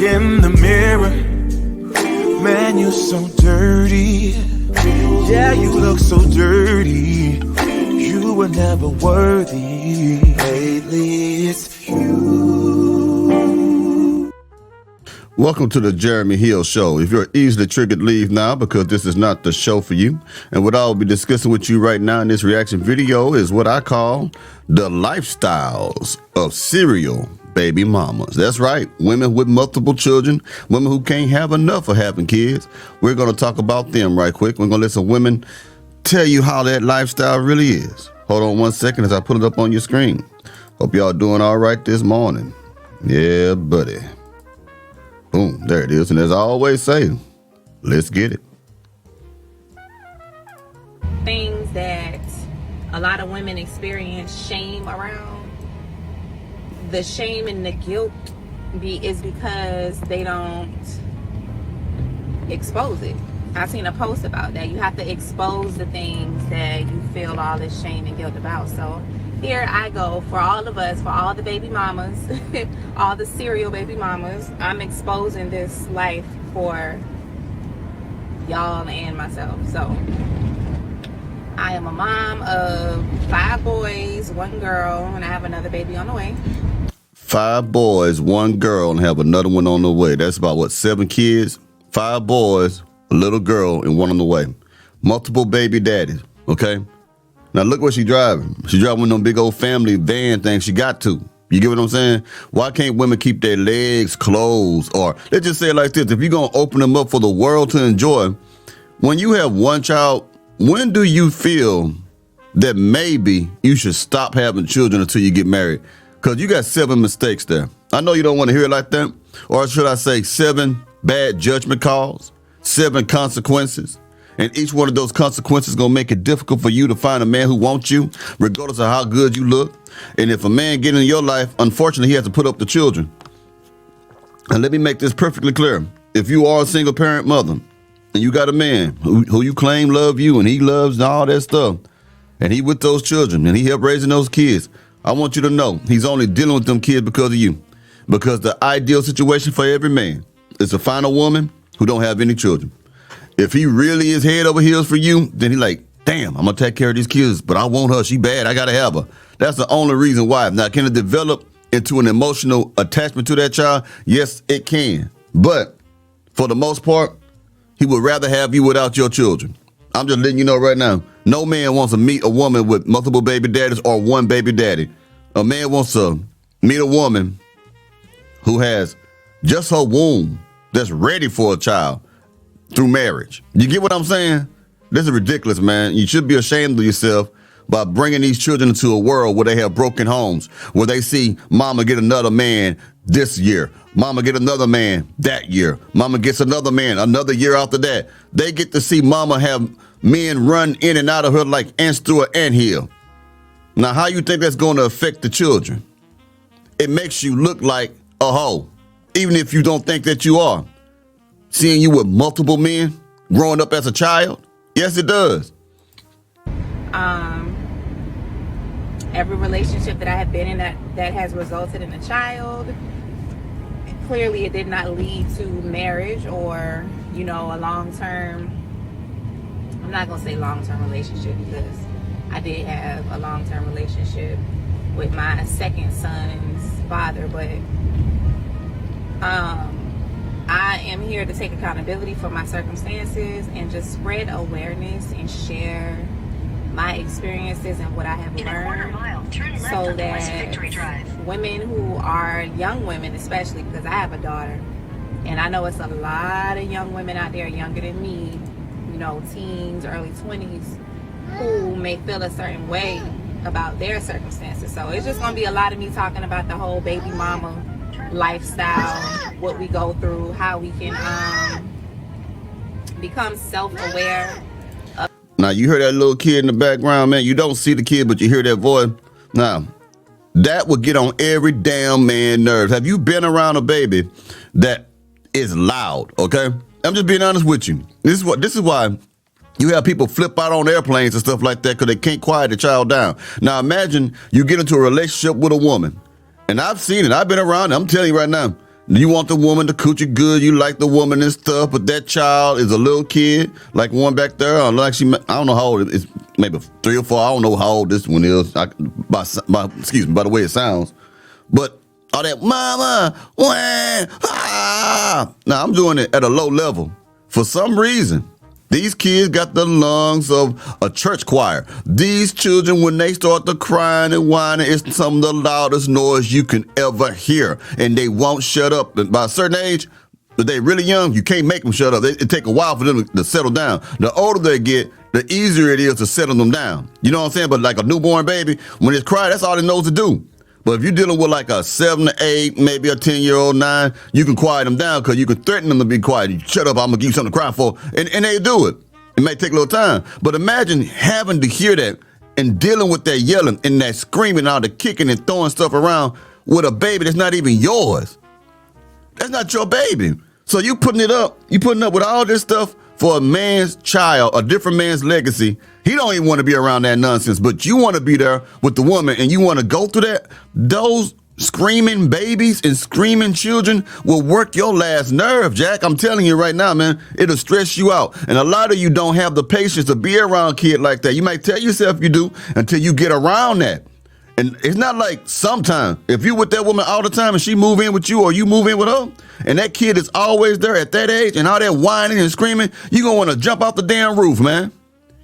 in the mirror. Man, you're so dirty. Yeah, you look so dirty. You were never worthy. Lately, it's you. Welcome to the Jeremy Hill Show. If you're easily triggered, leave now because this is not the show for you. And what I'll be discussing with you right now in this reaction video is what I call the lifestyles of serial baby mamas. That's right. Women with multiple children, women who can't have enough of having kids. We're going to talk about them right quick. We're going to let some women tell you how that lifestyle really is. Hold on 1 second as I put it up on your screen. Hope y'all doing all right this morning. Yeah, buddy. Boom, there it is. And as I always say, let's get it. Things that a lot of women experience shame around. The shame and the guilt is because they don't expose it. I've seen a post about that. You have to expose the things that you feel all this shame and guilt about. So here I go for all of us, for all the baby mamas, all the serial baby mamas. I'm exposing this life for y'all and myself. So I am a mom of 5 boys, 1 girl, and I have another baby on the way. 5 boys, 1 girl, and have another one on the way. That's about, what, 7 kids? 5 boys, a little girl, and 1 on the way. Multiple baby daddies, okay? Now look what she's driving. She's driving one of them big old family van things she got to. You get what I'm saying? Why can't women keep their legs closed? Or let's just say it like this. If you're going to open them up for the world to enjoy, when you have 1 child, when do you feel that maybe you should stop having children until you get married? Because you got 7 mistakes there. I know you don't want to hear it like that. Or should I say 7 bad judgment calls, 7 consequences. And each one of those consequences is going to make it difficult for you to find a man who wants you, regardless of how good you look. And if a man get in your life, unfortunately, he has to put up the children. And let me make this perfectly clear. If you are a single parent mother and you got a man who you claim love you and he loves all that stuff, and he with those children and he helped raising those kids, I want you to know he's only dealing with them kids because of you. Because the ideal situation for every man is to find a woman who don't have any children. If he really is head over heels for you, then he like, damn, I'm going to take care of these kids, but I want her. She bad. I got to have her. That's the only reason why. Now, can it develop into an emotional attachment to that child? Yes, it can. But for the most part, he would rather have you without your children. I'm just letting you know right now, no man wants to meet a woman with multiple baby daddies or 1 baby daddy. A man wants to meet a woman who has just her womb that's ready for a child through marriage. You get what I'm saying? This is ridiculous, man. You should be ashamed of yourself by bringing these children into a world where they have broken homes, where they see mama get another man this year, mama get another man that year, mama gets another man another year after that. They get to see mama have men run in and out of her like ants through an anthill. Now, how you think that's going to affect the children? It makes you look like a hoe, even if you don't think that you are. Seeing you with multiple men growing up as a child, yes, it does. Every relationship that I have been in that has resulted in a child, clearly it did not lead to marriage or, a long-term, I'm not going to say long-term relationship because I did have a long-term relationship with my second son's father, but I am here to take accountability for my circumstances and just spread awareness and share my experiences and what I have learned so that women who are young women, especially because I have a daughter, and I know it's a lot of young women out there younger than me, teens, early 20s, who may feel a certain way about their circumstances. So it's just going to be a lot of me talking about the whole baby mama lifestyle, what we go through, how we can become self-aware. Now, you hear that little kid in the background, man. You don't see the kid, but you hear that voice. Now, that would get on every damn man's nerves. Have you been around a baby that is loud, okay? I'm just being honest with you. This is why you have people flip out on airplanes and stuff like that because they can't quiet the child down. Now, imagine you get into a relationship with a woman. And I've seen it. I've been around it. I'm telling you right now, You want the woman to coochie good. You like the woman and stuff, but that child is a little kid, like one back there. I don't know how old it is. Maybe 3 or 4. I don't know how old this one is. By the way it sounds. But all that mama, wah, ah. Now I'm doing it at a low level. For some reason, these kids got the lungs of a church choir. These children, when they start to crying and whining, it's some of the loudest noise you can ever hear. And they won't shut up. And by a certain age, if they're really young, you can't make them shut up. It takes a while for them to settle down. The older they get, the easier it is to settle them down. You know what I'm saying? But like a newborn baby, when it's crying, that's all it knows to do. But if you're dealing with like a 7 to 8, maybe a 10-year-old, 9, you can quiet them down because you can threaten them to be quiet. You shut up, I'm going to give you something to cry for. And they do it. It may take a little time. But imagine having to hear that and dealing with that yelling and that screaming, all the kicking and throwing stuff around with a baby that's not even yours. That's not your baby. So you putting up with all this stuff for a man's child, a different man's legacy. He don't even want to be around that nonsense, but you want to be there with the woman and you want to go through that. Those screaming babies and screaming children will work your last nerve, Jack. I'm telling you right now, man, it'll stress you out. And a lot of you don't have the patience to be around a kid like that. You might tell yourself you do until you get around that. And it's not like sometimes, if you with that woman all the time and she move in with you or you move in with her, and that kid is always there at that age and all that whining and screaming, you're going to want to jump off the damn roof, man.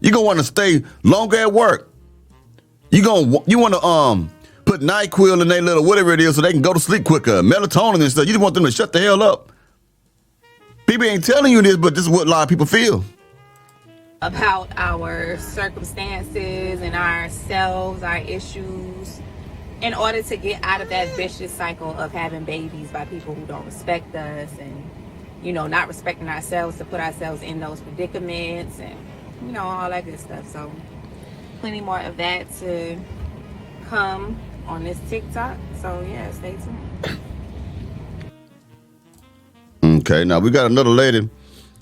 You're going to want to stay longer at work. You want to put NyQuil in their little whatever it is so they can go to sleep quicker, melatonin and stuff. You just want them to shut the hell up. People ain't telling you this, but this is what a lot of people feel. About our circumstances and ourselves, our issues, in order to get out of that vicious cycle of having babies by people who don't respect us and, not respecting ourselves to put ourselves in those predicaments and, all that good stuff. So plenty more of that to come on this TikTok. So yeah, stay tuned. Okay, now we got another lady.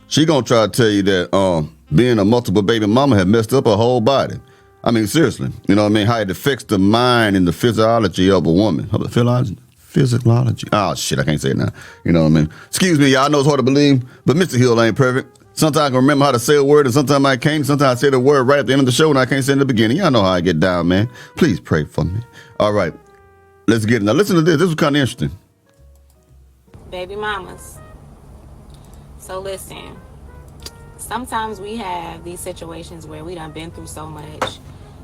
She gonna try to tell you that being a multiple baby mama had messed up her whole body. I mean, seriously. You know what I mean? How it affects the mind and the physiology of a woman. Physiology. Oh, shit, I can't say it now. You know what I mean? Excuse me, y'all. I know it's hard to believe, but Mr. Hill ain't perfect. Sometimes I can remember how to say a word, and sometimes I can't. Sometimes I say the word right at the end of the show, and I can't say it in the beginning. Y'all know how I get down, man. Please pray for me. All right, let's get it. Now, listen to this. This was kind of interesting. Baby mamas. So listen. Sometimes we have these situations where we done been through so much.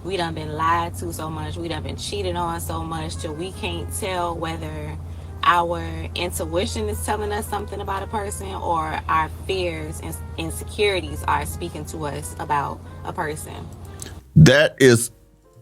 We done been lied to so much. We done been cheated on so much till we can't tell whether our intuition is telling us something about a person or our fears and insecurities are speaking to us about a person. That is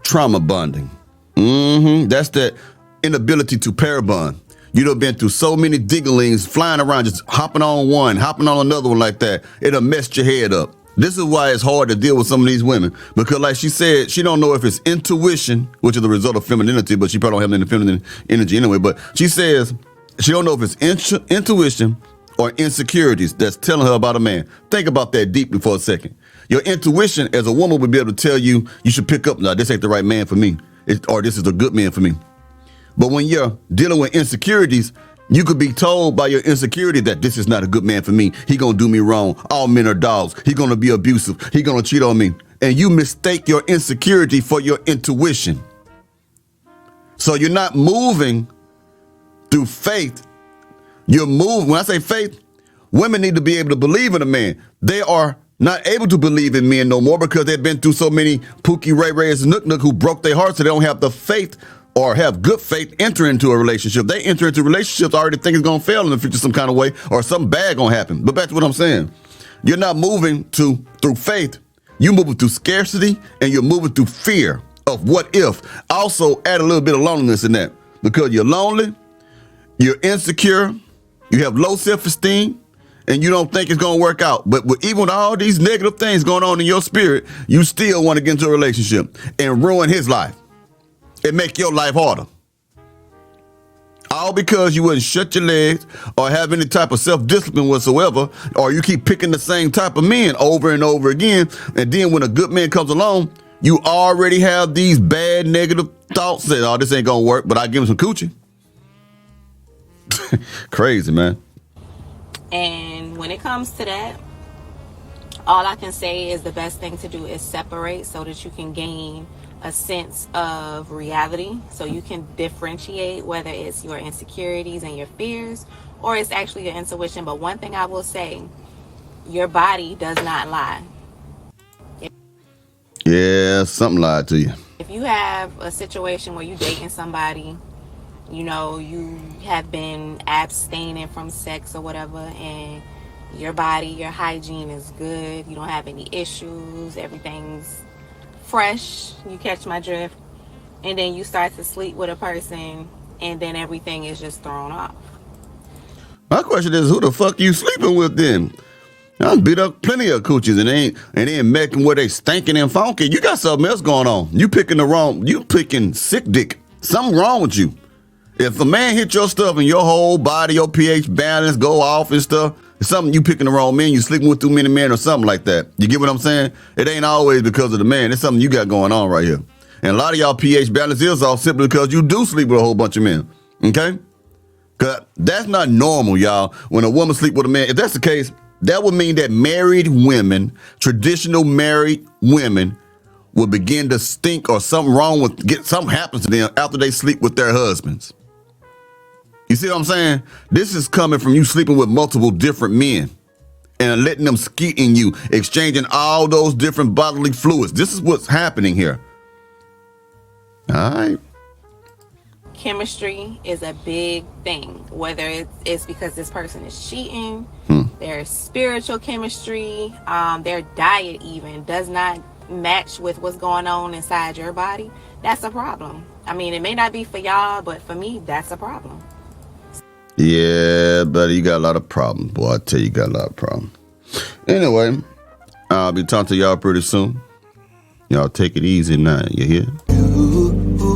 trauma bonding. That's that inability to pair bond. You done been through so many digglings, flying around, just hopping on one, hopping on another one like that. It'll mess your head up. This is why it's hard to deal with some of these women. Because like she said, she don't know if it's intuition, which is the result of femininity, but she probably don't have any feminine energy anyway. But she says she don't know if it's intuition or insecurities that's telling her about a man. Think about that deeply for a second. Your intuition as a woman would be able to tell you, you should pick up, no, this ain't the right man for me, or this is a good man for me. But when you're dealing with insecurities, you could be told by your insecurity that this is not a good man for me. He gonna do me wrong. All men are dogs. He gonna be abusive. He gonna cheat on me. And you mistake your insecurity for your intuition. So you're not moving through faith. You're moving. When I say faith, women need to be able to believe in a man. They are not able to believe in men no more because they've been through so many Pookie, Ray Rays, and Nook Nook who broke their hearts, so they don't have the faith or have good faith enter into a relationship. They enter into relationships already think it's going to fail in the future some kind of way or something bad going to happen. But back to what I'm saying. You're not moving through faith. You're moving through scarcity and you're moving through fear of what if. Also add a little bit of loneliness in that because you're lonely, you're insecure, you have low self-esteem, and you don't think it's going to work out. But even with all these negative things going on in your spirit, you still want to get into a relationship and ruin his life. It make your life harder. All because you wouldn't shut your legs or have any type of self-discipline whatsoever, or you keep picking the same type of men over and over again. And then when a good man comes along, you already have these bad negative thoughts that, oh, this ain't gonna work, but I give him some coochie. Crazy, man. And when it comes to that, all I can say is the best thing to do is separate so that you can gain a sense of reality, so you can differentiate whether it's your insecurities and your fears or it's actually your intuition. But one thing I will say, your body does not lie. Yeah, something lied to you. If you have a situation where you're dating somebody, you know, you have been abstaining from sex or whatever, and your body, your hygiene is good, you don't have any issues, everything's fresh, you catch my drift, and then you start to sleep with a person and then everything is just thrown off. My question is, who the fuck you sleeping with then? I beat up plenty of coochies and they ain't making where they stinking and funky. You got something else going on. You picking sick dick. Something wrong with you. If a man hit your stuff and your whole body, your pH balance go off and stuff, it's something you picking the wrong man, you sleeping with too many men or something like that. You get what I'm saying? It ain't always because of the man. It's something you got going on right here. And a lot of y'all pH balance is off simply because you do sleep with a whole bunch of men. Okay? Because that's not normal, y'all. When a woman sleep with a man, if that's the case, that would mean that married women, traditional married women, will begin to stink or something happens to them after they sleep with their husbands. You see what I'm saying? This is coming from you sleeping with multiple different men and letting them skeet in you, exchanging all those different bodily fluids. This is what's happening here. All right. Chemistry is a big thing, whether it's because this person is cheating, their spiritual chemistry, their diet even does not match with what's going on inside your body. That's a problem. I mean, it may not be for y'all, but for me, that's a problem. Yeah, buddy, you got a lot of problems. Boy, I tell you, you got a lot of problems. Anyway, I'll be talking to y'all pretty soon. Y'all take it easy now, you hear? Ooh, ooh.